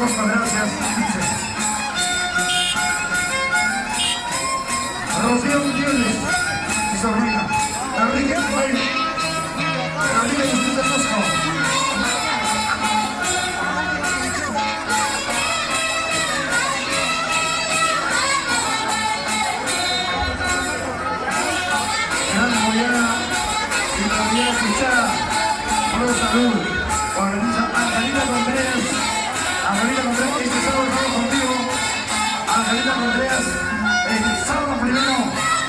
Muchas gracias. Rocío Gutiérrez, mi sobrina. Enrique Rey. Enrique Gutiérrez Tosco. Gran Moyana y María Cuchara. Pro Salud. Organiza Angelina Contreras. Angelina Contreras, este sábado estamos contigo. Angelina Contreras, el sábado primero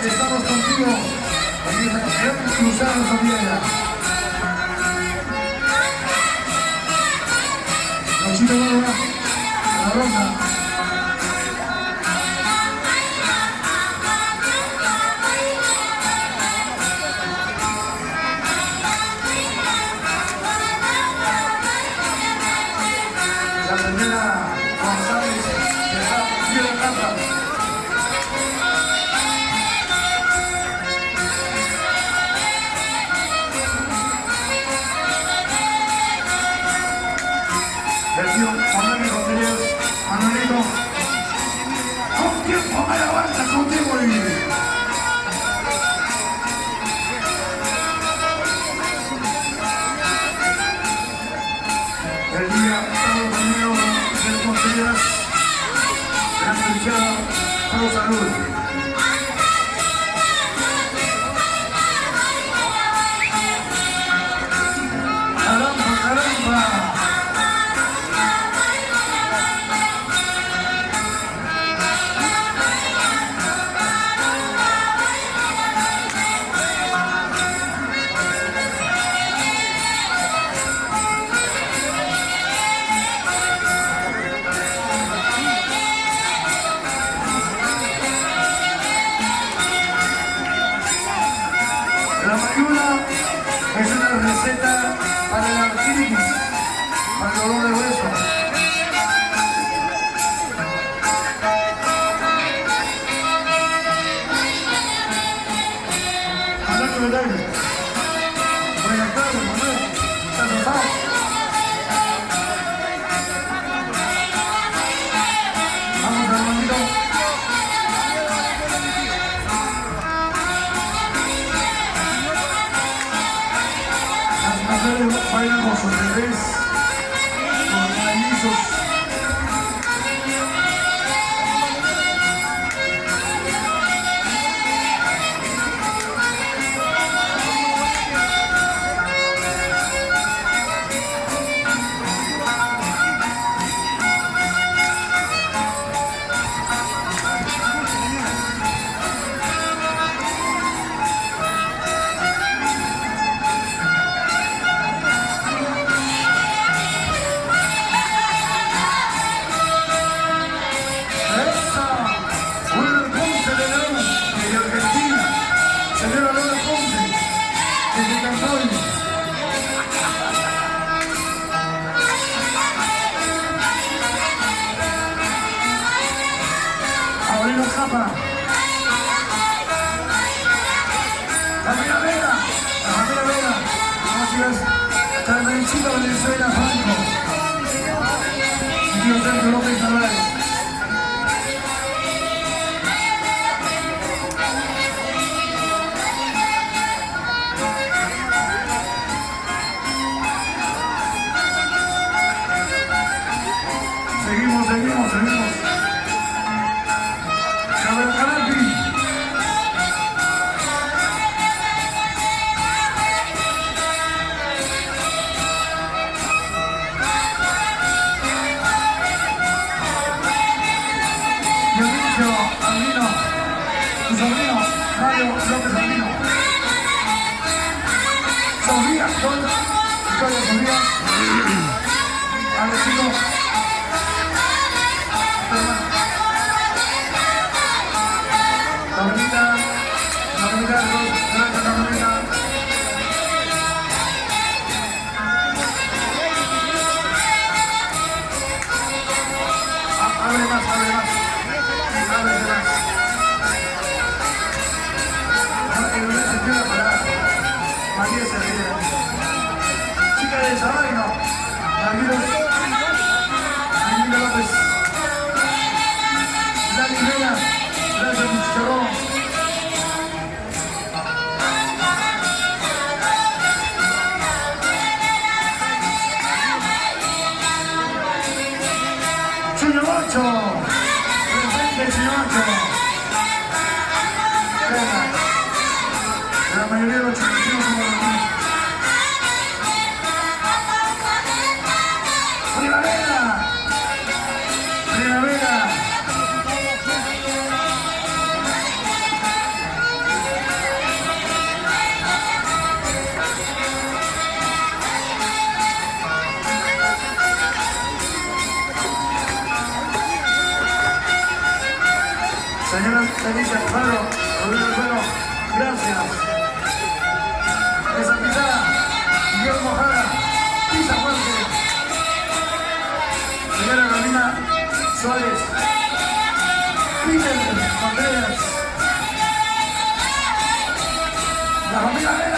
estamos contigo. Aquí queremos cruzar nuestra piedra. Nochito nueva, la ronda. La señora González de la Casa. El tío Manuel Rodríguez, Manuelito, con tiempo me avanza contigo y... El día sábado primero del Contreras, Gran Luchada, Pro Salud. ¡Caramba, caramba! La mayuna es una receta para la artritis, para el dolor de hueso. Hablando de aire. Buenas tardes, Manuel. ¿Estás asado? Vamos, hermanito. Bailan con sus bebés, con los mellizos. Aurelio Japa, la Primera Vega, gracias, Carmencito Venezuela Franco, y tío Sergio López Narváez. Seguimos. Cabel Carapi. Dionisio Albino, tu sobrino, Mario López Albino. Sofía, Victoria Sofía. Alexito. Carmelita, gracias Carmelita. Abre más. El lunes se empieza a parar. María se ríe. Chica de Sabaino, la miro. mayoría de los chilenos como nosotros. ¡Primavera! ¡Primavera! Señora Felicia Alfaro, Rodrigo Alfaro, gracias. Esa pisada, Guillermo Jara, pisa fuerte. Señora Carolina Suárez, Peter Contreras, la familia